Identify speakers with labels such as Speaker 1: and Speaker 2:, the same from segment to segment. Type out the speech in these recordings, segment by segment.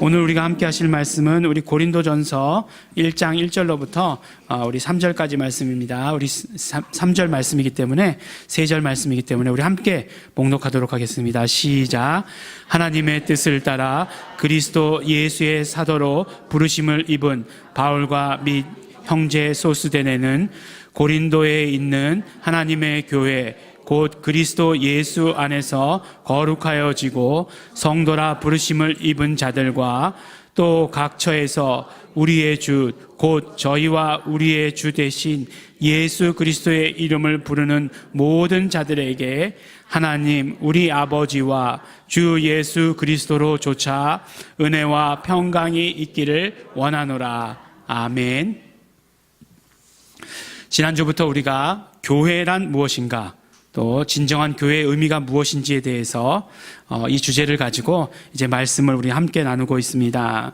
Speaker 1: 오늘 우리가 함께 하실 말씀은 우리 고린도전서 1장 1절로부터 우리 3절까지 말씀입니다. 우리 3절 말씀이기 때문에 3절 말씀이기 때문에 우리 함께 봉독하도록 하겠습니다. 시작. 하나님의 뜻을 따라 그리스도 예수의 사도로 부르심을 입은 바울과 및 형제 소스데네는 고린도에 있는 하나님의 교회 곧 그리스도 예수 안에서 거룩하여지고 성도라 부르심을 입은 자들과 또 각 처에서 우리의 주 곧 저희와 우리의 주 되신 예수 그리스도의 이름을 부르는 모든 자들에게 하나님 우리 아버지와 주 예수 그리스도로 조차 은혜와 평강이 있기를 원하노라. 아멘. 지난주부터 우리가 교회란 무엇인가, 또 진정한 교회의 의미가 무엇인지에 대해서 이 주제를 가지고 이제 말씀을 우리 함께 나누고 있습니다.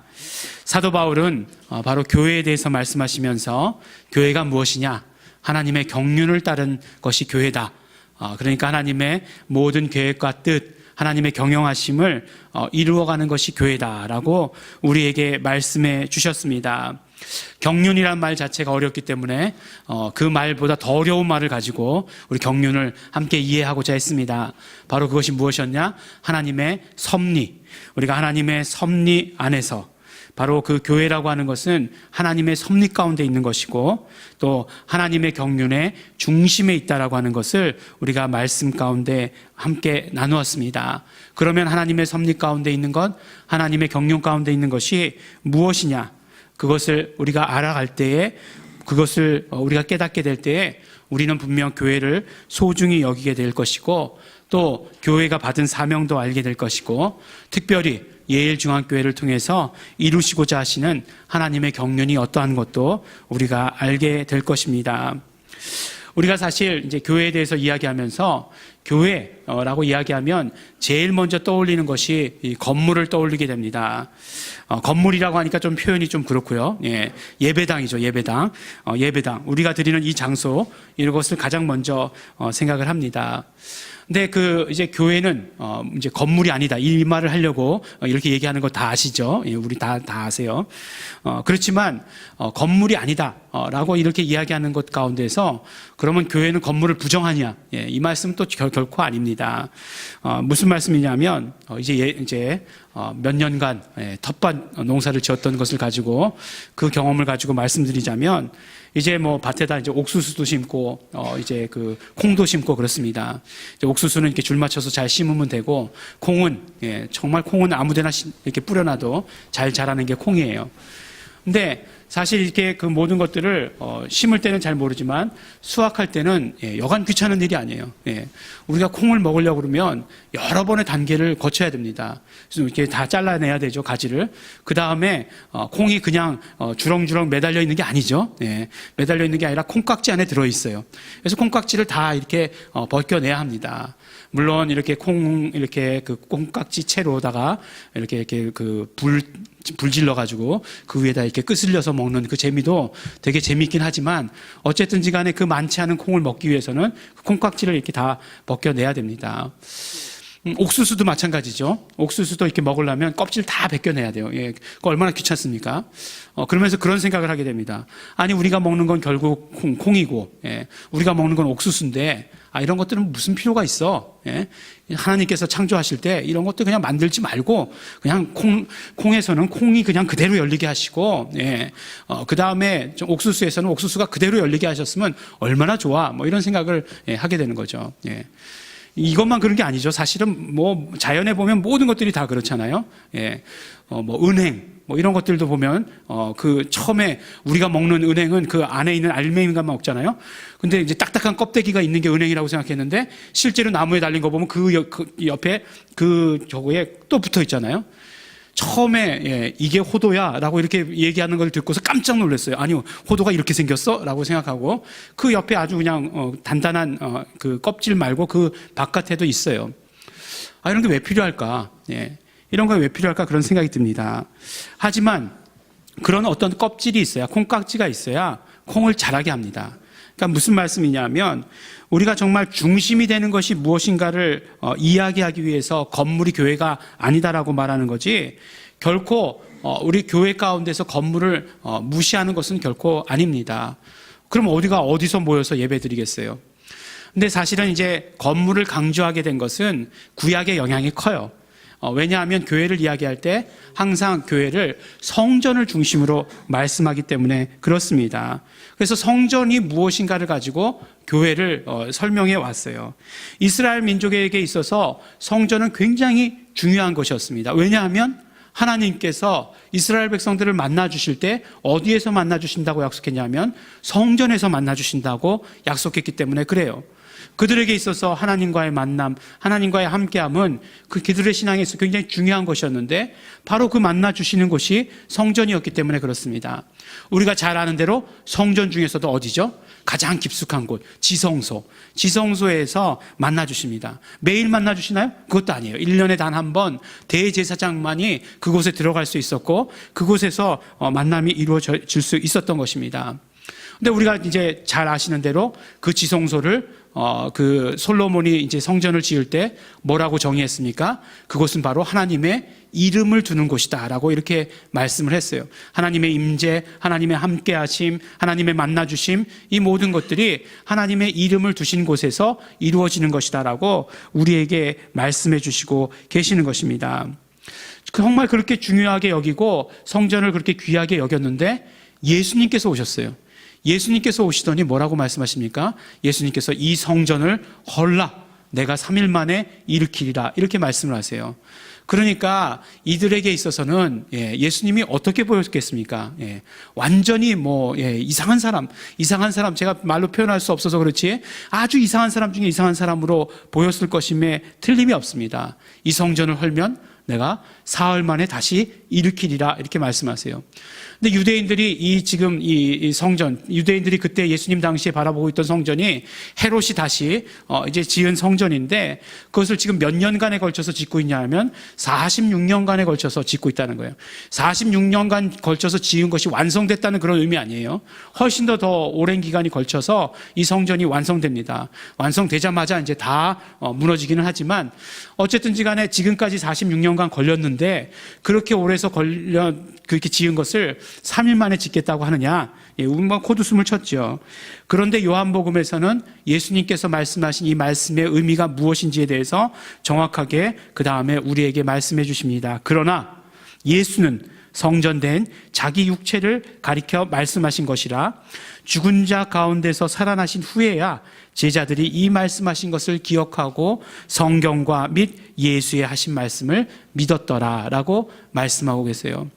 Speaker 1: 사도 바울은 바로 교회에 대해서 말씀하시면서 교회가 무엇이냐, 하나님의 경륜을 따른 것이 교회다. 그러니까 하나님의 모든 계획과 뜻, 하나님의 경영하심을 이루어가는 것이 교회다라고 우리에게 말씀해 주셨습니다. 경륜이란 말 자체가 어렵기 때문에 그 말보다 더 어려운 말을 가지고 우리 경륜을 함께 이해하고자 했습니다. 바로 그것이 무엇이었냐? 하나님의 섭리. 우리가 하나님의 섭리 안에서, 바로 그 교회라고 하는 것은 하나님의 섭리 가운데 있는 것이고 또 하나님의 경륜의 중심에 있다라고 하는 것을 우리가 말씀 가운데 함께 나누었습니다. 그러면 하나님의 섭리 가운데 있는 것, 하나님의 경륜 가운데 있는 것이 무엇이냐? 그것을 우리가 알아갈 때에, 그것을 우리가 깨닫게 될 때에 우리는 분명 교회를 소중히 여기게 될 것이고 또 교회가 받은 사명도 알게 될 것이고 특별히 예일중앙교회를 통해서 이루시고자 하시는 하나님의 경륜이 어떠한 것도 우리가 알게 될 것입니다. 우리가 사실 이제 교회에 대해서 이야기하면서 교회라고 이야기하면 제일 먼저 떠올리는 것이 이 건물을 떠올리게 됩니다. 건물이라고 하니까 좀 표현이 좀 그렇고요. 예배당이죠, 예배당. 예배당. 우리가 드리는 이 장소, 이것을 가장 먼저 생각을 합니다. 근데 이제 교회는, 이제 건물이 아니다. 이 말을 하려고 이렇게 얘기하는 거 다 아시죠? 우리 다 아세요. 그렇지만, 건물이 아니다. 라고 이렇게 이야기하는 것 가운데서 그러면 교회는 건물을 부정하냐? 이 말씀은 또 결코 아닙니다. 무슨 말씀이냐면, 이제 몇 년간 텃밭 농사를 지었던 것을 가지고 그 경험을 가지고 말씀드리자면 이제 뭐 밭에다 이제 옥수수도 심고 이제 콩도 심고 그렇습니다. 이제 옥수수는 이렇게 줄 맞춰서 잘 심으면 되고 콩은 정말 콩은 아무데나 이렇게 뿌려놔도 잘 자라는 게 콩이에요. 근데 사실 이렇게 그 모든 것들을 심을 때는 잘 모르지만 수확할 때는 여간 귀찮은 일이 아니에요. 우리가 콩을 먹으려고 그러면 여러 번의 단계를 거쳐야 됩니다. 그래서 이렇게 다 잘라내야 되죠, 가지를. 그 다음에 콩이 그냥 주렁주렁 매달려 있는 게 아니죠. 매달려 있는 게 아니라 콩깍지 안에 들어 있어요. 그래서 콩깍지를 다 이렇게 벗겨내야 합니다. 물론 이렇게 이렇게 그 콩깍지 채로다가 이렇게 불 질러가지고 그 위에다 이렇게 끄슬려서 먹는 그 재미도 되게 재미있긴 하지만 어쨌든지 간에 그 많지 않은 콩을 먹기 위해서는 그 콩깍지를 이렇게 다 벗겨내야 됩니다. 옥수수도 마찬가지죠. 옥수수도 이렇게 먹으려면 껍질 다 벗겨내야 돼요. 그거 얼마나 귀찮습니까? 그러면서 그런 생각을 하게 됩니다. 아니, 우리가 먹는 건 결국 콩이고, 우리가 먹는 건 옥수수인데, 이런 것들은 무슨 필요가 있어? 하나님께서 창조하실 때 이런 것들 그냥 만들지 말고, 그냥 콩에서는 콩이 그냥 그대로 열리게 하시고, 그 다음에 옥수수에서는 옥수수가 그대로 열리게 하셨으면 얼마나 좋아? 뭐 이런 생각을 하게 되는 거죠. 이것만 그런 게 아니죠. 사실은 뭐 자연에 보면 모든 것들이 다 그렇잖아요. 뭐 은행, 뭐 이런 것들도 보면 처음에 우리가 먹는 은행은 그 안에 있는 알맹이만 먹잖아요. 근데 이제 딱딱한 껍데기가 있는 게 은행이라고 생각했는데 실제로 나무에 달린 거 보면 그 옆에 저거에 또 붙어 있잖아요. 처음에 이게 호도야 라고 이렇게 얘기하는 걸 듣고서 깜짝 놀랐어요. 아니요, 호도가 이렇게 생겼어? 라고 생각하고 그 옆에 아주 그냥 단단한 그 껍질 말고 그 바깥에도 있어요. 이런 게 왜 필요할까? 이런 거 왜 필요할까? 그런 생각이 듭니다. 하지만 그런 어떤 껍질이 있어야, 콩깍지가 있어야 콩을 자라게 합니다. 그러니까 무슨 말씀이냐면 우리가 정말 중심이 되는 것이 무엇인가를 이야기하기 위해서 건물이 교회가 아니다라고 말하는 거지, 결코 우리 교회 가운데서 건물을 무시하는 것은 결코 아닙니다. 그럼 어디서 모여서 예배드리겠어요? 근데 사실은 이제 건물을 강조하게 된 것은 구약의 영향이 커요. 왜냐하면 교회를 이야기할 때 항상 교회를 성전을 중심으로 말씀하기 때문에 그렇습니다. 그래서 성전이 무엇인가를 가지고 교회를 설명해 왔어요. 이스라엘 민족에게 있어서 성전은 굉장히 중요한 것이었습니다. 왜냐하면 하나님께서 이스라엘 백성들을 만나주실 때 어디에서 만나주신다고 약속했냐면 성전에서 만나주신다고 약속했기 때문에 그래요. 그들에게 있어서 하나님과의 만남, 하나님과의 함께함은 그들의 신앙에서 굉장히 중요한 것이었는데 바로 그 만나주시는 곳이 성전이었기 때문에 그렇습니다. 우리가 잘 아는 대로 성전 중에서도 어디죠? 가장 깊숙한 곳, 지성소에서 만나주십니다. 매일 만나주시나요? 그것도 아니에요. 1년에 단 한 번 대제사장만이 그곳에 들어갈 수 있었고 그곳에서 만남이 이루어질 수 있었던 것입니다. 근데 우리가 이제 잘 아시는 대로 그 지성소를 그 솔로몬이 이제 성전을 지을 때 뭐라고 정의했습니까? 그곳은 바로 하나님의 이름을 두는 곳이다라고 이렇게 말씀을 했어요. 하나님의 임재, 하나님의 함께하심, 하나님의 만나주심, 이 모든 것들이 하나님의 이름을 두신 곳에서 이루어지는 것이다라고 우리에게 말씀해 주시고 계시는 것입니다. 정말 그렇게 중요하게 여기고 성전을 그렇게 귀하게 여겼는데 예수님께서 오셨어요. 예수님께서 오시더니 뭐라고 말씀하십니까? 예수님께서 이 성전을 헐라 내가 3일 만에 일으키리라 이렇게 말씀을 하세요. 그러니까 이들에게 있어서는 예수님이 어떻게 보였겠습니까? 완전히 이상한 사람 제가 말로 표현할 수 없어서 그렇지 아주 이상한 사람 중에 이상한 사람으로 보였을 것임에 틀림이 없습니다. 이 성전을 헐면 내가 사흘 만에 다시 일으키리라 이렇게 말씀하세요. 근데 유대인들이 이 성전, 유대인들이 그때 예수님 당시에 바라보고 있던 성전이 헤롯이 다시 이제 지은 성전인데 그것을 지금 몇 년간에 걸쳐서 짓고 있냐 하면 46년간에 걸쳐서 짓고 있다는 거예요. 46년간 걸쳐서 지은 것이 완성됐다는 그런 의미 아니에요. 훨씬 더 오랜 기간이 걸쳐서 이 성전이 완성됩니다. 완성되자마자 이제 다 무너지기는 하지만 어쨌든지 간에 지금까지 46년간 걸렸는데 그렇게 오래서 그렇게 지은 것을 3일 만에 짓겠다고 하느냐? 우리만 코드숨을 쳤죠. 그런데 요한복음에서는 예수님께서 말씀하신 이 말씀의 의미가 무엇인지에 대해서 정확하게 그 다음에 우리에게 말씀해 주십니다. 그러나 예수는 성전된 자기 육체를 가리켜 말씀하신 것이라 죽은 자 가운데서 살아나신 후에야 제자들이 이 말씀하신 것을 기억하고 성경과 및 예수의 하신 말씀을 믿었더라라고 말씀하고 계세요.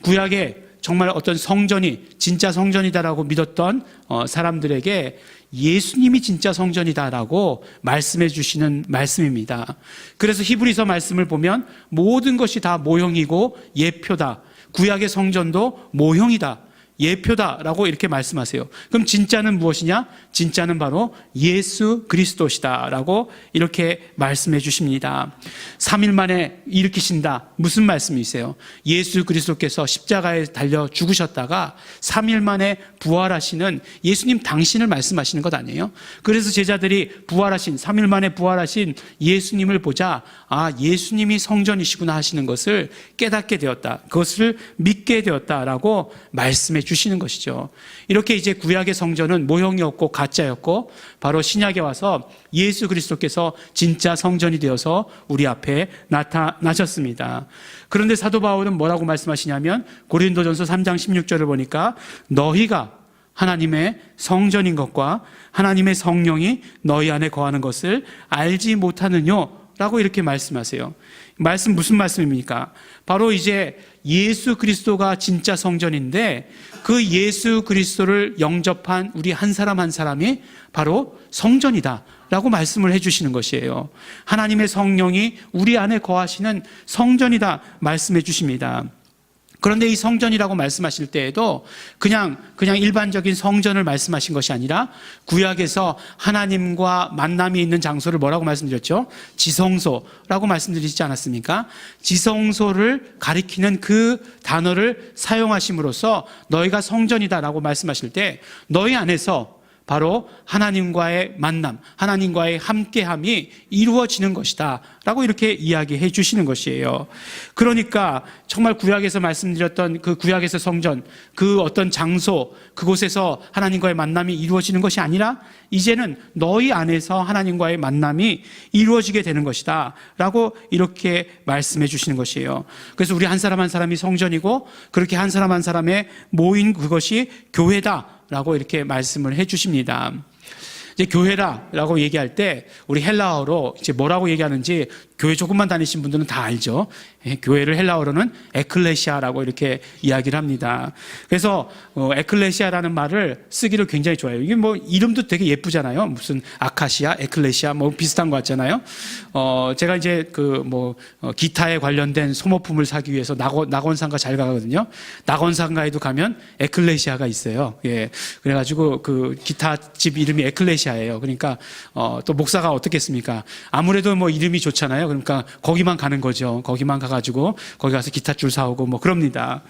Speaker 1: 구약에 정말 어떤 성전이 진짜 성전이다라고 믿었던 사람들에게 예수님이 진짜 성전이다라고 말씀해 주시는 말씀입니다. 그래서 히브리서 말씀을 보면 모든 것이 다 모형이고 예표다. 구약의 성전도 모형이다. 예표다라고 이렇게 말씀하세요. 그럼 진짜는 무엇이냐? 진짜는 바로 예수 그리스도시다라고 이렇게 말씀해 주십니다. 3일 만에 일으키신다. 무슨 말씀이세요? 예수 그리스도께서 십자가에 달려 죽으셨다가 3일 만에 부활하시는 예수님 당신을 말씀하시는 것 아니에요? 그래서 제자들이 3일 만에 부활하신 예수님을 보자 예수님이 성전이시구나 하시는 것을 깨닫게 되었다. 그것을 믿게 되었다라고 말씀해 주시는 것이죠. 이렇게 이제 구약의 성전은 모형이었고 가짜였고 바로 신약에 와서 예수 그리스도께서 진짜 성전이 되어서 우리 앞에 나타나셨습니다. 그런데 사도 바울은 뭐라고 말씀하시냐면 고린도전서 3장 16절을 보니까 너희가 하나님의 성전인 것과 하나님의 성령이 너희 안에 거하는 것을 알지 못하느뇨? 라고 이렇게 말씀하세요. 말씀 무슨 말씀입니까? 바로 이제 예수 그리스도가 진짜 성전인데 그 예수 그리스도를 영접한 우리 한 사람 한 사람이 바로 성전이다 라고 말씀을 해주시는 것이에요. 하나님의 성령이 우리 안에 거하시는 성전이다 말씀해 주십니다. 그런데 이 성전이라고 말씀하실 때에도 그냥 일반적인 성전을 말씀하신 것이 아니라 구약에서 하나님과 만남이 있는 장소를 뭐라고 말씀드렸죠? 지성소라고 말씀드리지 않았습니까? 지성소를 가리키는 그 단어를 사용하심으로써 너희가 성전이다라고 말씀하실 때 너희 안에서 바로 하나님과의 만남, 하나님과의 함께함이 이루어지는 것이다 라고 이렇게 이야기해 주시는 것이에요. 그러니까 정말 구약에서 말씀드렸던 그 구약에서 성전, 그 어떤 장소, 그곳에서 하나님과의 만남이 이루어지는 것이 아니라 이제는 너희 안에서 하나님과의 만남이 이루어지게 되는 것이다 라고 이렇게 말씀해 주시는 것이에요. 그래서 우리 한 사람 한 사람이 성전이고 그렇게 한 사람 한 사람의 모인 그것이 교회다 라고 이렇게 말씀을 해 주십니다. 이제 교회라고 얘기할 때 우리 헬라어로 이제 뭐라고 얘기하는지 교회 조금만 다니신 분들은 다 알죠. 교회를 헬라어로는 에클레시아라고 이렇게 이야기를 합니다. 그래서 에클레시아라는 말을 쓰기를 굉장히 좋아해요. 이게 뭐 이름도 되게 예쁘잖아요. 무슨 아카시아, 에클레시아 뭐 비슷한 것 같잖아요. 제가 이제 기타에 관련된 소모품을 사기 위해서 낙원상가 잘 가거든요. 낙원상가에도 가면 에클레시아가 있어요. 예. 그래가지고 그 기타 집 이름이 에클레시아예요. 그러니까 또 목사가 어떻겠습니까? 아무래도 뭐 이름이 좋잖아요. 그러니까 거기만 가는 거죠. 거기만 가가지고 거기 가서 기타 줄 사오고 뭐 그럽니다.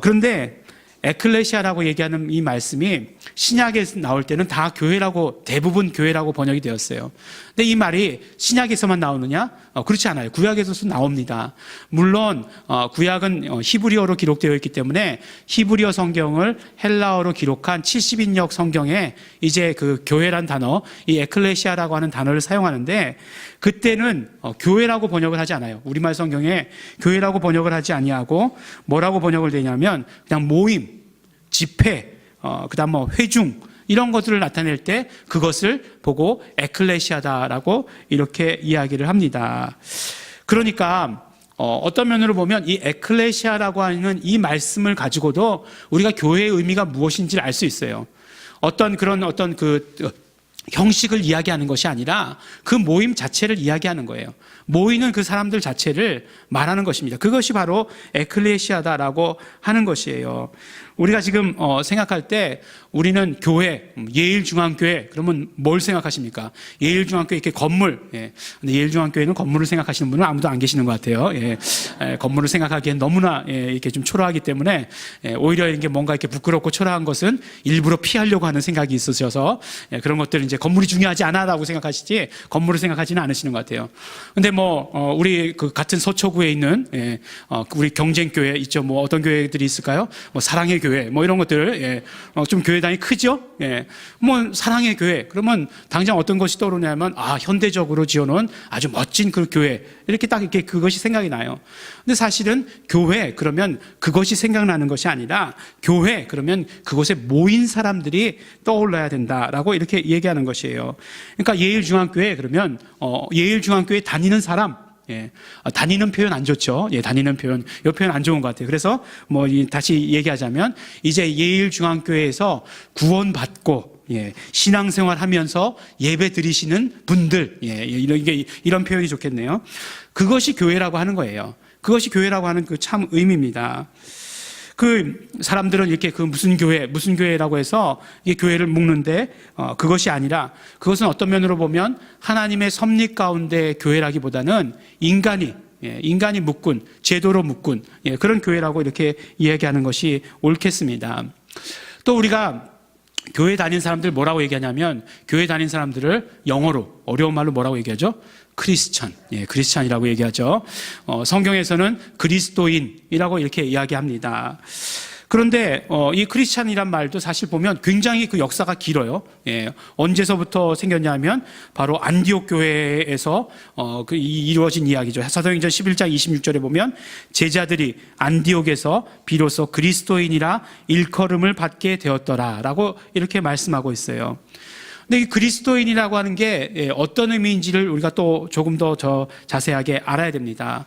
Speaker 1: 그런데 에클레시아라고 얘기하는 이 말씀이 신약에 나올 때는 다 교회라고, 대부분 교회라고 번역이 되었어요. 근데 이 말이 신약에서만 나오느냐? 그렇지 않아요. 구약에서도 나옵니다. 물론 구약은 히브리어로 기록되어 있기 때문에 히브리어 성경을 헬라어로 기록한 70인역 성경에 이제 그 교회란 단어, 이 에클레시아라고 하는 단어를 사용하는데 그때는 교회라고 번역을 하지 않아요. 우리말 성경에 교회라고 번역을 하지 아니하고 뭐라고 번역을 되냐면 그냥 모임, 집회, 그다음 뭐 회중 이런 것들을 나타낼 때 그것을 보고 에클레시아다라고 이렇게 이야기를 합니다. 그러니까 어떤 면으로 보면 이 에클레시아라고 하는 이 말씀을 가지고도 우리가 교회의 의미가 무엇인지를 알 수 있어요. 어떤 형식을 이야기하는 것이 아니라 그 모임 자체를 이야기하는 거예요. 모이는 그 사람들 자체를 말하는 것입니다. 그것이 바로 에클레시아다라고 하는 것이에요. 우리가 지금 생각할 때 우리는 교회, 예일중앙교회 그러면 뭘 생각하십니까? 예일중앙교회 이렇게 건물, 예. 근데 예일중앙교회는 건물을 생각하시는 분은 아무도 안 계시는 것 같아요. 예. 건물을 생각하기엔 너무나 이렇게 좀 초라하기 때문에 오히려 이게 뭔가 이렇게 부끄럽고 초라한 것은 일부러 피하려고 하는 생각이 있으셔서 그런 것들 이제 건물이 중요하지 않아라고 생각하시지 건물을 생각하지는 않으시는 것 같아요. 근데 우리 그 같은 서초구에 있는 우리 경쟁교회 있죠. 뭐 어떤 교회들이 있을까요? 뭐 사랑의 교회, 뭐 이런 것들, 좀 교회단이 크죠? 뭐 사랑의 교회. 그러면 당장 어떤 것이 떠오르냐면, 현대적으로 지어놓은 아주 멋진 그 교회. 이렇게 딱 이렇게 그것이 생각이 나요. 근데 사실은 교회, 그러면 그것이 생각나는 것이 아니라 교회, 그러면 그곳에 모인 사람들이 떠올라야 된다라고 이렇게 얘기하는 것이에요. 그러니까 예일중앙교회, 그러면, 예일중앙교회 다니는 사람, 다니는 표현 안 좋죠. 다니는 표현. 이 표현 안 좋은 것 같아요. 그래서 다시 얘기하자면 이제 예일중앙교회에서 구원받고 신앙생활 하면서 예배 드리시는 분들, 이런 표현이 좋겠네요. 그것이 교회라고 하는 거예요. 그것이 교회라고 하는 그 참 의미입니다. 그 사람들은 이렇게 그 무슨 교회라고 해서 이 교회를 묶는데 그것이 아니라 그것은 어떤 면으로 보면 하나님의 섭리 가운데 교회라기보다는 인간이 묶은, 제도로 묶은 그런 교회라고 이렇게 이야기하는 것이 옳겠습니다. 또 우리가 교회 다닌 사람들 뭐라고 얘기하냐면 교회 다닌 사람들을 영어로 어려운 말로 뭐라고 얘기하죠? 크리스찬이라고 얘기하죠. 성경에서는 그리스도인이라고 이렇게 이야기합니다. 그런데 이 크리스찬이란 말도 사실 보면 굉장히 그 역사가 길어요. 언제서부터 생겼냐면 바로 안디옥 교회에서 이루어진 이야기죠. 사도행전 11장 26절에 보면 제자들이 안디옥에서 비로소 그리스도인이라 일컬음을 받게 되었더라라고 이렇게 말씀하고 있어요. 근데 이 그리스도인이라고 하는 게 어떤 의미인지를 우리가 또 조금 더 자세하게 알아야 됩니다.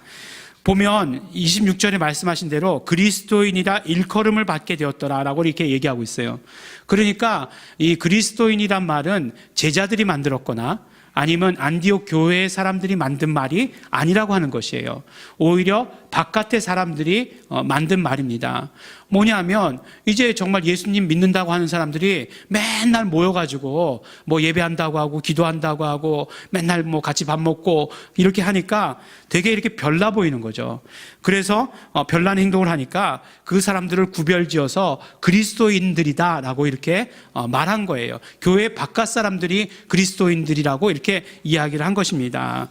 Speaker 1: 보면 26절에 말씀하신 대로 그리스도인이라 일컬음을 받게 되었더라라고 이렇게 얘기하고 있어요. 그러니까 이 그리스도인이란 말은 제자들이 만들었거나 아니면 안디옥 교회의 사람들이 만든 말이 아니라고 하는 것이에요. 오히려 바깥의 사람들이 만든 말입니다. 뭐냐면 이제 정말 예수님 믿는다고 하는 사람들이 맨날 모여가지고 뭐 예배한다고 하고 기도한다고 하고 맨날 뭐 같이 밥 먹고 이렇게 하니까 되게 이렇게 별나 보이는 거죠. 그래서 별난 행동을 하니까 그 사람들을 구별지어서 그리스도인들이다라고 이렇게 말한 거예요. 교회 바깥 사람들이 그리스도인들이라고 이렇게 이야기를 한 것입니다.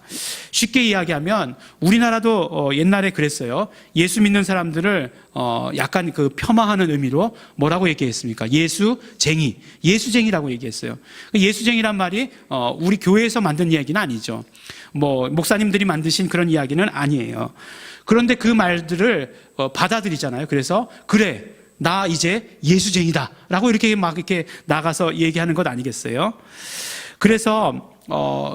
Speaker 1: 쉽게 이야기하면 우리나라도 옛날에 그랬어요. 예수 믿는 사람들을 약간 그 폄하하는 의미로 뭐라고 얘기했습니까? 예수쟁이라고 얘기했어요. 예수쟁이란 말이 우리 교회에서 만든 이야기는 아니죠. 뭐 목사님들이 만드신 그런 이야기는 아니에요. 그런데 그 말들을 받아들이잖아요. 그래서 그래, 나 이제 예수쟁이다 라고 이렇게 막 이렇게 나가서 얘기하는 것 아니겠어요? 그래서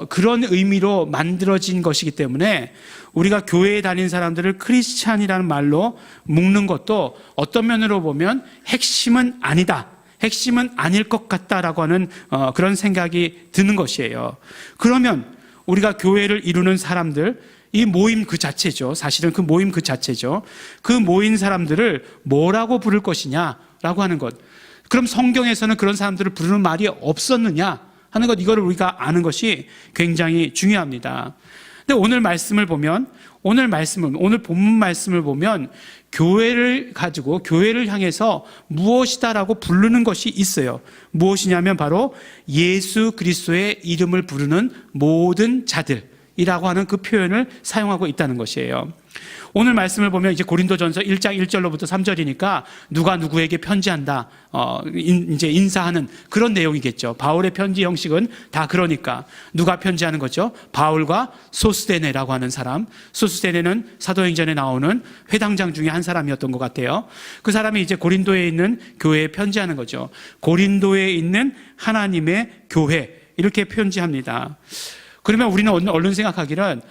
Speaker 1: 그런 의미로 만들어진 것이기 때문에 우리가 교회에 다니는 사람들을 크리스찬이라는 말로 묶는 것도 어떤 면으로 보면 핵심은 아니다, 핵심은 아닐 것 같다라고 하는 그런 생각이 드는 것이에요. 그러면 우리가 교회를 이루는 사람들, 이 모임 그 자체죠. 사실은 그 모임 그 자체죠. 그 모인 사람들을 뭐라고 부를 것이냐라고 하는 것. 그럼 성경에서는 그런 사람들을 부르는 말이 없었느냐 하는 것, 이거를 우리가 아는 것이 굉장히 중요합니다. 근데 오늘 말씀을 보면, 오늘 본문 말씀을 보면 교회를 가지고 교회를 향해서 무엇이다라고 부르는 것이 있어요. 무엇이냐면 바로 예수 그리스도의 이름을 부르는 모든 자들이라고 하는 그 표현을 사용하고 있다는 것이에요. 오늘 말씀을 보면 이제 고린도전서 1장 1절로부터 3절이니까 누가 누구에게 편지한다, 이제 인사하는 그런 내용이겠죠. 바울의 편지 형식은 다 그러니까 누가 편지하는 거죠? 바울과 소스데네라고 하는 사람. 소스데네는 사도행전에 나오는 회당장 중에 한 사람이었던 것 같아요. 그 사람이 이제 고린도에 있는 교회에 편지하는 거죠. 고린도에 있는 하나님의 교회, 이렇게 편지합니다. 그러면 우리는 얼른 생각하기는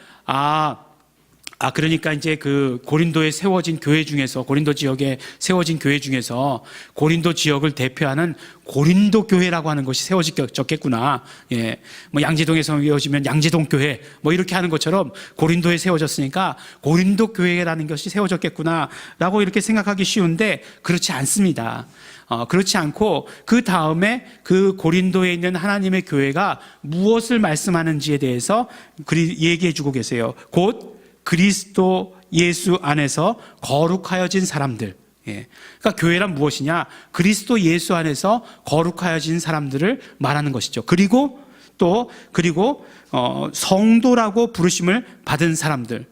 Speaker 1: 그러니까 이제 그 고린도에 세워진 교회 중에서, 고린도 지역에 세워진 교회 중에서 고린도 지역을 대표하는 고린도 교회라고 하는 것이 세워졌겠구나. 예. 뭐 양재동에 세워지면 양재동 교회 뭐 이렇게 하는 것처럼 고린도에 세워졌으니까 고린도 교회라는 것이 세워졌겠구나라고 이렇게 생각하기 쉬운데 그렇지 않습니다. 그렇지 않고 그 다음에 그 고린도에 있는 하나님의 교회가 무엇을 말씀하는지에 대해서 얘기해 주고 계세요. 곧 그리스도 예수 안에서 거룩하여진 사람들. 예. 그러니까 교회란 무엇이냐? 그리스도 예수 안에서 거룩하여진 사람들을 말하는 것이죠. 그리고 성도라고 부르심을 받은 사람들.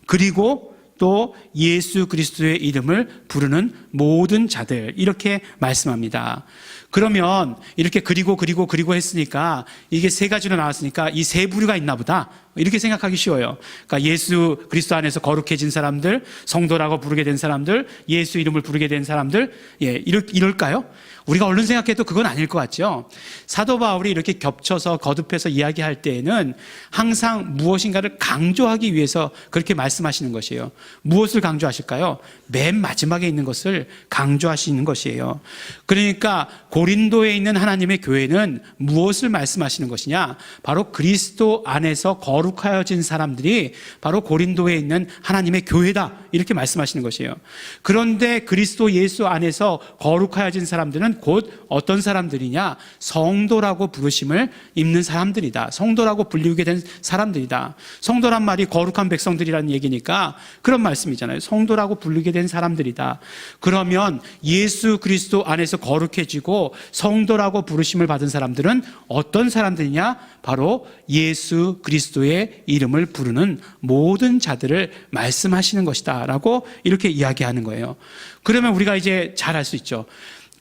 Speaker 1: 그리고 또 예수 그리스도의 이름을 부르는 모든 자들, 이렇게 말씀합니다. 그러면 이렇게 그리고 했으니까 이게 세 가지로 나왔으니까 이 세 부류가 있나 보다, 이렇게 생각하기 쉬워요. 그러니까 예수 그리스도 안에서 거룩해진 사람들, 성도라고 부르게 된 사람들, 예수 이름을 부르게 된 사람들, 이럴까요? 우리가 얼른 생각해도 그건 아닐 것 같죠. 사도 바울이 이렇게 겹쳐서 거듭해서 이야기할 때에는 항상 무엇인가를 강조하기 위해서 그렇게 말씀하시는 것이에요. 무엇을 강조하실까요? 맨 마지막에 있는 것을 강조하시는 것이에요. 그러니까 고린도에 있는 하나님의 교회는 무엇을 말씀하시는 것이냐? 바로 그리스도 안에서 거룩하여진 사람들이 바로 고린도에 있는 하나님의 교회다, 이렇게 말씀하시는 것이에요. 그런데 그리스도 예수 안에서 거룩하여진 사람들은 곧 어떤 사람들이냐? 성도라고 부르심을 입는 사람들이다. 성도라고 불리우게 된 사람들이다. 성도란 말이 거룩한 백성들이라는 얘기니까 그런 말씀이잖아요. 성도라고 불리게 된 사람들이다. 그러면 예수 그리스도 안에서 거룩해지고 성도라고 부르심을 받은 사람들은 어떤 사람들이냐? 바로 예수 그리스도의 이름을 부르는 모든 자들을 말씀하시는 것이다 라고 이렇게 이야기하는 거예요. 그러면 우리가 이제 잘 알 수 있죠.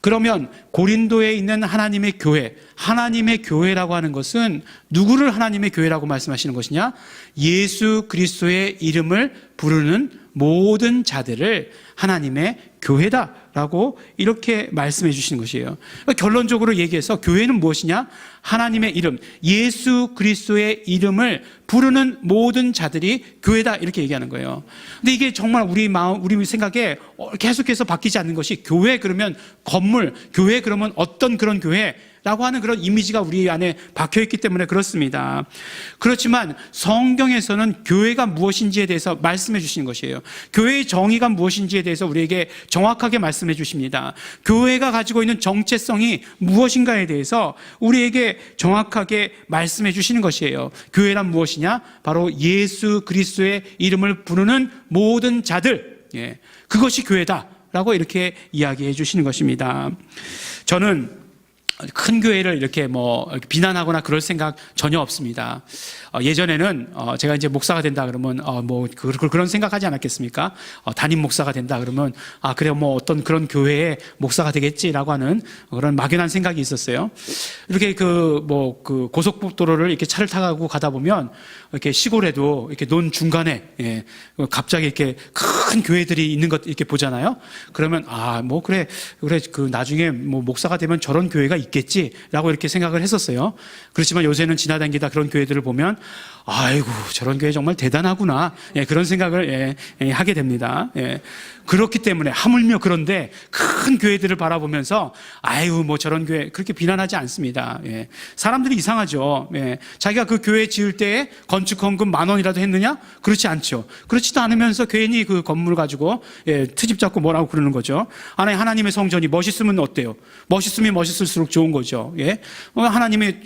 Speaker 1: 그러면 고린도에 있는 하나님의 교회라고 하는 것은 누구를 하나님의 교회라고 말씀하시는 것이냐? 예수 그리스도의 이름을 부르는 모든 자들을 하나님의 교회다라고 이렇게 말씀해 주시는 것이에요. 결론적으로 얘기해서 교회는 무엇이냐? 하나님의 이름, 예수 그리스도의 이름을 부르는 모든 자들이 교회다, 이렇게 얘기하는 거예요. 근데 이게 정말 우리 생각에 계속해서 바뀌지 않는 것이, 교회 그러면 건물, 교회 그러면 어떤 그런 교회 라고 하는 그런 이미지가 우리 안에 박혀있기 때문에 그렇습니다. 그렇지만 성경에서는 교회가 무엇인지에 대해서 말씀해 주시는 것이에요. 교회의 정의가 무엇인지에 대해서 우리에게 정확하게 말씀해 주십니다. 교회가 가지고 있는 정체성이 무엇인가에 대해서 우리에게 정확하게 말씀해 주시는 것이에요. 교회란 무엇이냐? 바로 예수 그리스도의 이름을 부르는 모든 자들, 그것이 교회다라고 이렇게 이야기해 주시는 것입니다. 저는 큰 교회를 이렇게 비난하거나 그럴 생각 전혀 없습니다. 예전에는 제가 이제 목사가 된다 그러면 그런 생각하지 않았겠습니까? 담임 목사가 된다 그러면 그래 어떤 그런 교회의 목사가 되겠지라고 하는 그런 막연한 생각이 있었어요. 이렇게 그 고속도로를 이렇게 차를 타고 가다 보면 이렇게 시골에도 이렇게 논 중간에 갑자기 이렇게 큰 교회들이 있는 것 이렇게 보잖아요. 그러면 그래 그 나중에 목사가 되면 저런 교회가 있겠지라고 이렇게 생각을 했었어요. 그렇지만 요새는 지나다니다 그런 교회들을 보면 아이고 저런 교회 정말 대단하구나 그런 생각을 하게 됩니다. 그렇기 때문에 하물며 그런데 큰 교회들을 바라보면서 아이고 저런 교회 그렇게 비난하지 않습니다. 사람들이 이상하죠. 자기가 그 교회 지을 때에 건축 헌금 10,000원이라도 했느냐? 그렇지 않죠. 그렇지도 않으면서 괜히 그 건물 가지고 트집 잡고 뭐라고 그러는 거죠. 하나님의 성전이 멋있으면 어때요? 멋있으면 멋있을수록 좋은 거죠. 하나님의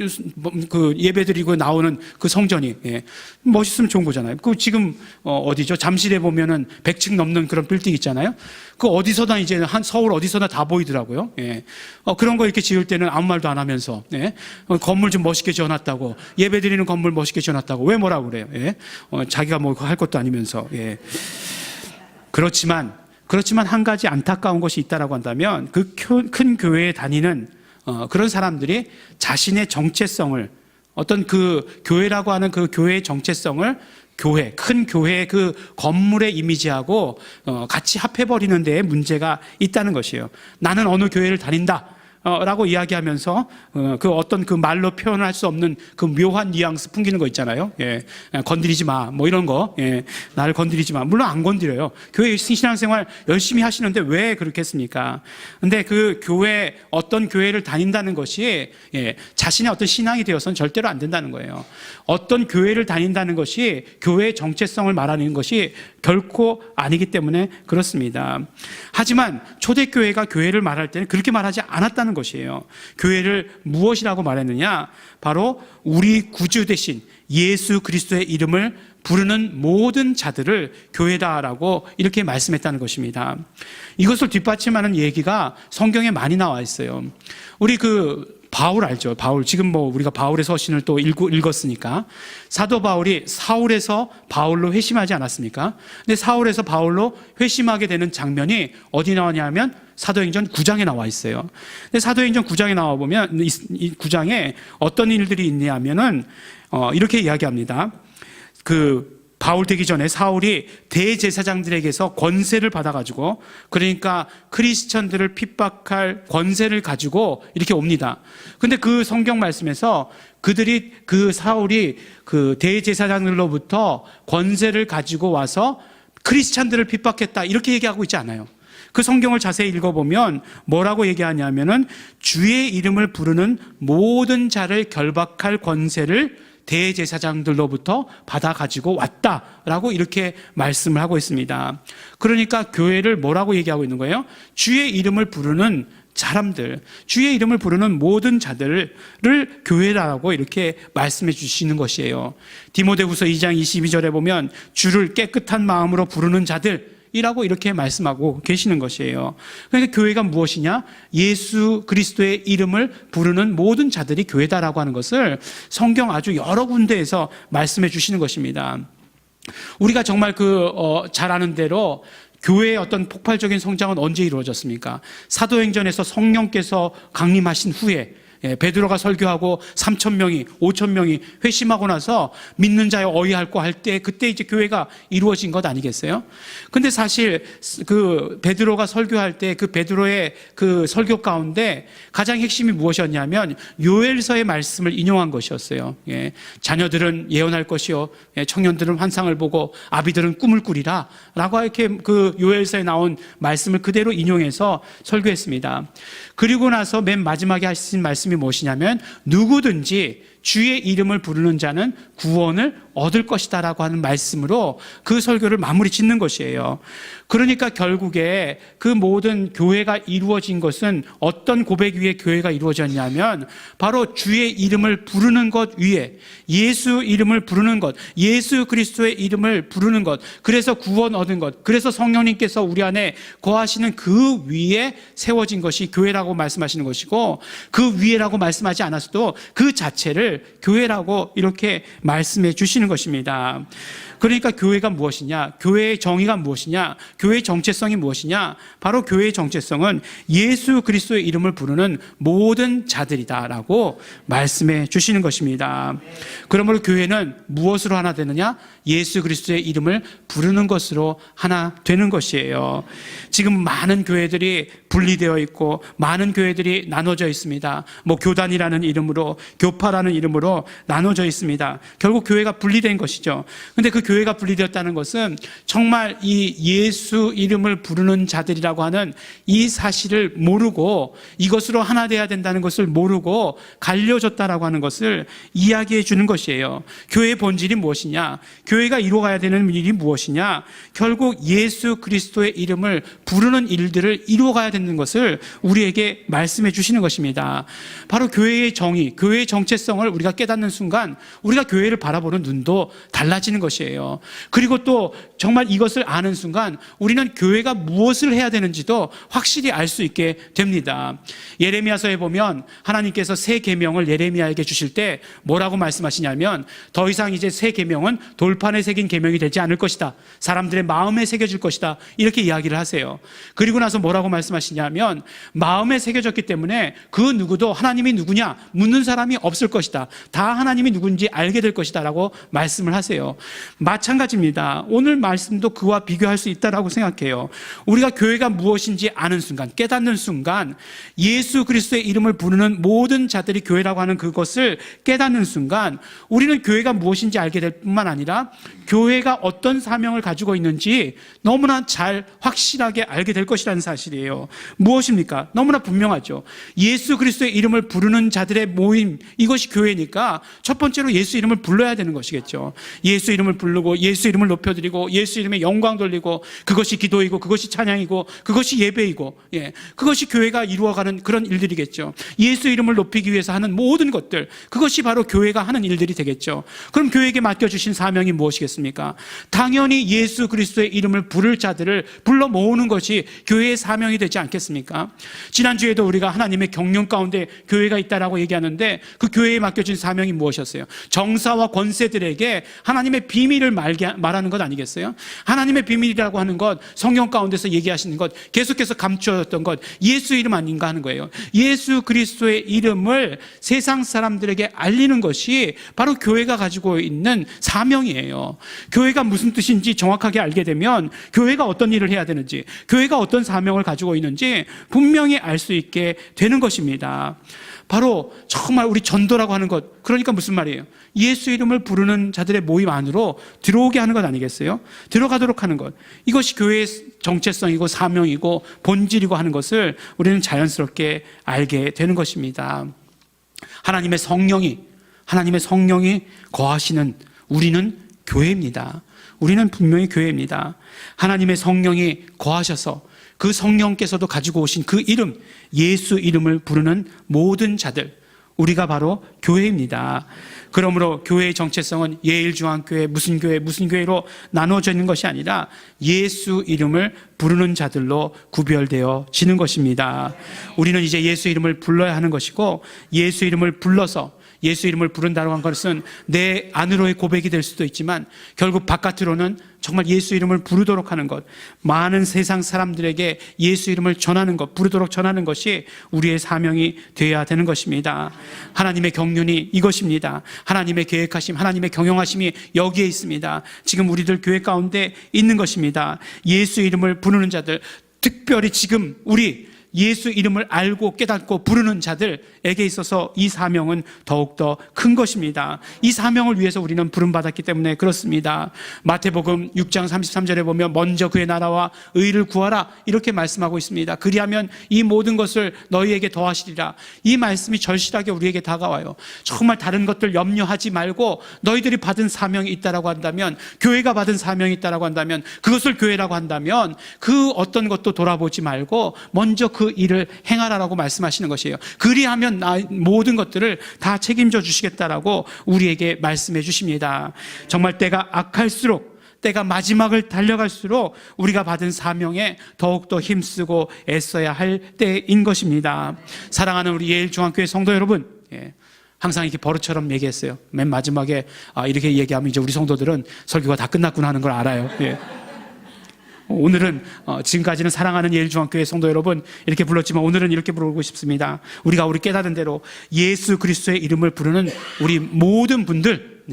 Speaker 1: 그 예배드리고 나오는 그 성전이 멋있으면 좋은 거잖아요. 그 지금 어디죠? 잠실에 보면은 100층 넘는 그런 빌딩 있잖아요. 그 어디서나 이제 서울 어디서나 다 보이더라고요. 그런 거 이렇게 지을 때는 아무 말도 안 하면서 건물 좀 멋있게 지어놨다고, 예배드리는 건물 멋있게 지어놨다고 왜 뭐라고 그래요? 자기가 할 것도 아니면서. 그렇지만 한 가지 안타까운 것이 있다라고 한다면 그 큰 교회에 다니는 그런 사람들이 자신의 정체성을 어떤 그 교회라고 하는 그 교회의 정체성을 큰 교회의 그 건물의 이미지하고 같이 합해버리는 데에 문제가 있다는 것이에요. 나는 어느 교회를 다닌다 라고 이야기하면서 그 어떤 그 말로 표현할 수 없는 그 묘한 뉘앙스 풍기는 거 있잖아요. 건드리지 마 이런 거. 나를 건드리지 마. 물론 안 건드려요. 교회 신앙생활 열심히 하시는데 왜 그렇게 했습니까? 근데 그 교회 어떤 교회를 다닌다는 것이 자신의 어떤 신앙이 되어서는 절대로 안 된다는 거예요. 어떤 교회를 다닌다는 것이 교회의 정체성을 말하는 것이 결코 아니기 때문에 그렇습니다. 하지만 초대교회가 교회를 말할 때는 그렇게 말하지 않았다는 것이에요. 교회를 무엇이라고 말했느냐? 바로 우리 구주 되신 예수 그리스도의 이름을 부르는 모든 자들을 교회다라고 이렇게 말씀했다는 것입니다. 이것을 뒷받침하는 얘기가 성경에 많이 나와 있어요. 우리 바울 알죠? 바울. 지금 우리가 바울의 서신을 또 읽었으니까. 사도 바울이 사울에서 바울로 회심하지 않았습니까? 근데 사울에서 바울로 회심하게 되는 장면이 어디 나오냐면 사도행전 9장에 나와 있어요. 근데 사도행전 9장에 나와 보면 이 9장에 어떤 일들이 있냐면은 이렇게 이야기합니다. 바울 되기 전에 사울이 대제사장들에게서 권세를 받아가지고, 그러니까 크리스천들을 핍박할 권세를 가지고 이렇게 옵니다. 근데 그 성경 말씀에서 사울이 그 대제사장들로부터 권세를 가지고 와서 크리스천들을 핍박했다 이렇게 얘기하고 있지 않아요. 그 성경을 자세히 읽어보면 뭐라고 얘기하냐면은 주의 이름을 부르는 모든 자를 결박할 권세를 대제사장들로부터 받아 가지고 왔다라고 이렇게 말씀을 하고 있습니다. 그러니까 교회를 뭐라고 얘기하고 있는 거예요? 주의 이름을 부르는 사람들, 주의 이름을 부르는 모든 자들을 교회라고 이렇게 말씀해 주시는 것이에요. 디모데후서 2장 22절에 보면 주를 깨끗한 마음으로 부르는 자들 이라고 이렇게 말씀하고 계시는 것이에요. 그러니까 교회가 무엇이냐? 예수 그리스도의 이름을 부르는 모든 자들이 교회다라고 하는 것을 성경 아주 여러 군데에서 말씀해 주시는 것입니다. 우리가 정말 잘 아는 대로 교회의 어떤 폭발적인 성장은 언제 이루어졌습니까? 사도행전에서 성령께서 강림하신 후에 베드로가 설교하고 3,000명이 5,000명이 회심하고 나서 믿는 자여 어이할고 할 때 그때 이제 교회가 이루어진 것 아니겠어요? 근데 사실 베드로가 설교할 때 베드로의 설교 가운데 가장 핵심이 무엇이었냐면 요엘서의 말씀을 인용한 것이었어요. 자녀들은 예언할 것이요 청년들은 환상을 보고 아비들은 꿈을 꾸리라 라고 이렇게 요엘서에 나온 말씀을 그대로 인용해서 설교했습니다. 그리고 나서 맨 마지막에 하신 말씀이 말씀이 무엇이냐면 누구든지 주의 이름을 부르는 자는 구원을 얻을 것이다 라고 하는 말씀으로 그 설교를 마무리 짓는 것이에요. 그러니까 결국에 그 모든 교회가 이루어진 것은 어떤 고백 위에 교회가 이루어졌냐면 바로 주의 이름을 부르는 것 위에, 예수 이름을 부르는 것, 예수 그리스도의 이름을 부르는 것, 그래서 구원 얻은 것, 그래서 성령님께서 우리 안에 거하시는 그 위에 세워진 것이 교회라고 말씀하시는 것이고, 그 위에라고 말씀하지 않았어도 그 자체를 교회라고 이렇게 말씀해 주시는 것입니다. 그러니까 교회가 무엇이냐? 교회의 정의가 무엇이냐? 교회의 정체성이 무엇이냐? 바로 교회의 정체성은 예수 그리스도의 이름을 부르는 모든 자들이다라고 말씀해 주시는 것입니다. 그러므로 교회는 무엇으로 하나 되느냐? 예수 그리스도의 이름을 부르는 것으로 하나 되는 것이에요. 지금 많은 교회들이 분리되어 있고 많은 교회들이 나눠져 있습니다. 교단이라는 이름으로, 교파라는 이름으로 나눠져 있습니다. 결국 교회가 분리된 것이죠. 근데 그 교회가 분리되었다는 것은 정말 이 예수 이름을 부르는 자들이라고 하는 이 사실을 모르고, 이것으로 하나 되어야 된다는 것을 모르고 갈려졌다라고 하는 것을 이야기해 주는 것이에요. 교회의 본질이 무엇이냐? 교회가 이루어가야 되는 일이 무엇이냐? 결국 예수 그리스도의 이름을 부르는 일들을 이루어가야 되는 것을 우리에게 말씀해 주시는 것입니다. 바로 교회의 정의, 교회의 정체성을 우리가 깨닫는 순간 우리가 교회를 바라보는 눈도 달라지는 것이에요. 그리고 또 정말 이것을 아는 순간 우리는 교회가 무엇을 해야 되는지도 확실히 알 수 있게 됩니다. 예레미야서에 보면 하나님께서 새 계명을 예레미야에게 주실 때 뭐라고 말씀하시냐면, 더 이상 이제 새 계명은 돌판에 새긴 계명이 되지 않을 것이다, 사람들의 마음에 새겨질 것이다, 이렇게 이야기를 하세요. 그리고 나서 뭐라고 말씀하시냐면, 마음에 새겨졌기 때문에 그 누구도 하나님이 누구냐 묻는 사람이 없을 것이다, 다 하나님이 누군지 알게 될 것이다 라고 말씀을 하세요. 마찬가지입니다. 오늘 말씀도 그와 비교할 수 있다라고 생각해요. 우리가 교회가 무엇인지 아는 순간, 깨닫는 순간, 예수 그리스도의 이름을 부르는 모든 자들이 교회라고 하는 그것을 깨닫는 순간 우리는 교회가 무엇인지 알게 될 뿐만 아니라 교회가 어떤 사명을 가지고 있는지 너무나 잘 확실하게 알게 될 것이라는 사실이에요. 무엇입니까? 너무나 분명하죠. 예수 그리스도의 이름을 부르는 자들의 모임, 이것이 교회니까 첫 번째로 예수 이름을 불러야 되는 것이겠죠. 예수 이름을 부르고 예수 이름을 높여드리고 예수 이름에 영광 돌리고, 그것이 기도이고 그것이 찬양이고 그것이 예배이고, 그것이 교회가 이루어가는 그런 일들이겠죠. 예수 이름을 높이기 위해서 하는 모든 것들, 그것이 바로 교회가 하는 일들이 되겠죠. 그럼 교회에게 맡겨주신 사명이 무엇이겠습니까? 당연히 예수 그리스도의 이름을 부를 자들을 불러 모으는 것이 교회의 사명이 되지 않겠습니까? 지난주에도 우리가 하나님의 경륜 가운데 교회가 있다라고 얘기하는데, 그 교회에 맡겨진 사명이 무엇이었어요? 정사와 권세들에게 하나님의 비밀을 말하는 것 아니겠어요? 하나님의 비밀이라고 하는 것, 성경 가운데서 얘기하시는 것, 계속해서 감추어졌던 것, 예수 이름 아닌가 하는 거예요. 예수 그리스도의 이름을 세상 사람들에게 알리는 것이 바로 교회가 가지고 있는 사명이에요. 교회가 무슨 뜻인지 정확하게 알게 되면 교회가 어떤 일을 해야 되는지, 교회가 어떤 사명을 가지고 있는지 분명히 알 수 있게 되는 것입니다. 바로 정말 우리 전도라고 하는 것, 그러니까 무슨 말이에요? 예수 이름을 부르는 자들의 모임 안으로 들어오게 하는 것 아니겠어요? 들어가도록 하는 것, 이것이 교회의 정체성이고 사명이고 본질이고 하는 것을 우리는 자연스럽게 알게 되는 것입니다. 하나님의 성령이 거하시는 우리는 교회입니다. 우리는 분명히 교회입니다. 하나님의 성령이 거하셔서 그 성령께서도 가지고 오신 그 이름, 예수 이름을 부르는 모든 자들, 우리가 바로 교회입니다. 그러므로 교회의 정체성은 예일중앙교회 무슨 교회로 나눠져 있는 것이 아니라 예수 이름을 부르는 자들로 구별되어지는 것입니다. 우리는 이제 예수 이름을 불러야 하는 것이고, 예수 이름을 불러서 예수 이름을 부른다고 한 것은 내 안으로의 고백이 될 수도 있지만 결국 바깥으로는 정말 예수 이름을 부르도록 하는 것, 많은 세상 사람들에게 예수 이름을 전하는 것, 부르도록 전하는 것이 우리의 사명이 되어야 되는 것입니다. 하나님의 경륜이 이것입니다. 하나님의 계획하심, 하나님의 경영하심이 여기에 있습니다. 지금 우리들 교회 가운데 있는 것입니다. 예수 이름을 부르는 자들, 특별히 지금 우리 예수 이름을 알고 깨닫고 부르는 자들에게 있어서 이 사명은 더욱더 큰 것입니다. 이 사명을 위해서 우리는 부름받았기 때문에 그렇습니다. 마태복음 6장 33절에 보면 먼저 그의 나라와 의를 구하라 이렇게 말씀하고 있습니다. 그리하면 이 모든 것을 너희에게 더하시리라. 이 말씀이 절실하게 우리에게 다가와요. 정말 다른 것들 염려하지 말고 너희들이 받은 사명이 있다라고 한다면, 교회가 받은 사명이 있다라고 한다면, 그것을 교회라고 한다면 그 어떤 것도 돌아보지 말고 먼저 그 일을 행하라라고 말씀하시는 것이에요. 그리하면 모든 것들을 다 책임져 주시겠다라고 우리에게 말씀해 주십니다. 정말 때가 악할수록, 때가 마지막을 달려갈수록 우리가 받은 사명에 더욱더 힘쓰고 애써야 할 때인 것입니다. 사랑하는 우리 예일중앙교회 성도 여러분, 항상 이렇게 버릇처럼 얘기했어요. 맨 마지막에 이렇게 얘기하면 이제 우리 성도들은 설교가 다 끝났구나 하는 걸 알아요. 오늘은 지금까지는 사랑하는 예일중앙교회 성도 여러분 이렇게 불렀지만 오늘은 이렇게 부르고 싶습니다. 우리 깨닫는 대로 예수 그리스도의 이름을 부르는 우리 모든 분들,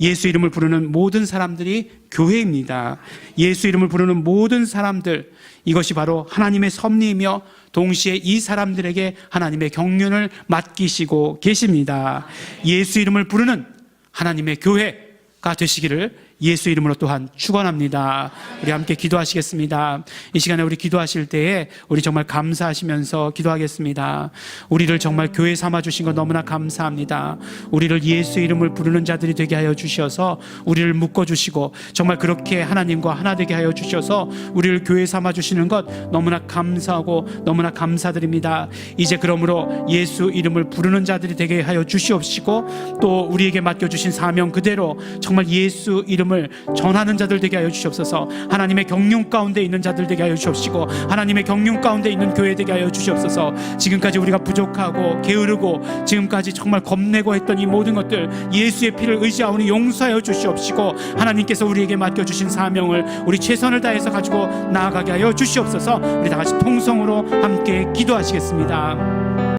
Speaker 1: 예수 이름을 부르는 모든 사람들이 교회입니다. 예수 이름을 부르는 모든 사람들, 이것이 바로 하나님의 섭리이며 동시에 이 사람들에게 하나님의 경륜을 맡기시고 계십니다. 예수 이름을 부르는 하나님의 교회가 되시기를 예수 이름으로 또한 축원합니다. 우리 함께 기도하시겠습니다. 이 시간에 우리 기도하실 때에 우리 정말 감사하시면서 기도하겠습니다. 우리를 정말 교회 삼아 주신 것 너무나 감사합니다. 우리를 예수 이름을 부르는 자들이 되게 하여 주셔서 우리를 묶어 주시고 정말 그렇게 하나님과 하나 되게 하여 주셔서 우리를 교회 삼아 주시는 것 너무나 감사하고 너무나 감사드립니다. 이제 그러므로 예수 이름을 부르는 자들이 되게 하여 주시옵시고 또 우리에게 맡겨 주신 사명 그대로 정말 예수 이름을 전하는 자들 되게 하여 주시옵소서. 하나님의 경륜 가운데 있는 자들 되게 하여 주시옵시고 하나님의 경륜 가운데 있는 교회 되게 하여 주시옵소서. 지금까지 우리가 부족하고 게으르고 지금까지 정말 겁내고 했던 이 모든 것들 예수의 피를 의지하오니 용서하여 주시옵시고 하나님께서 우리에게 맡겨주신 사명을 우리 최선을 다해서 가지고 나아가게 하여 주시옵소서. 우리 다 같이 통성으로 함께 기도하시겠습니다.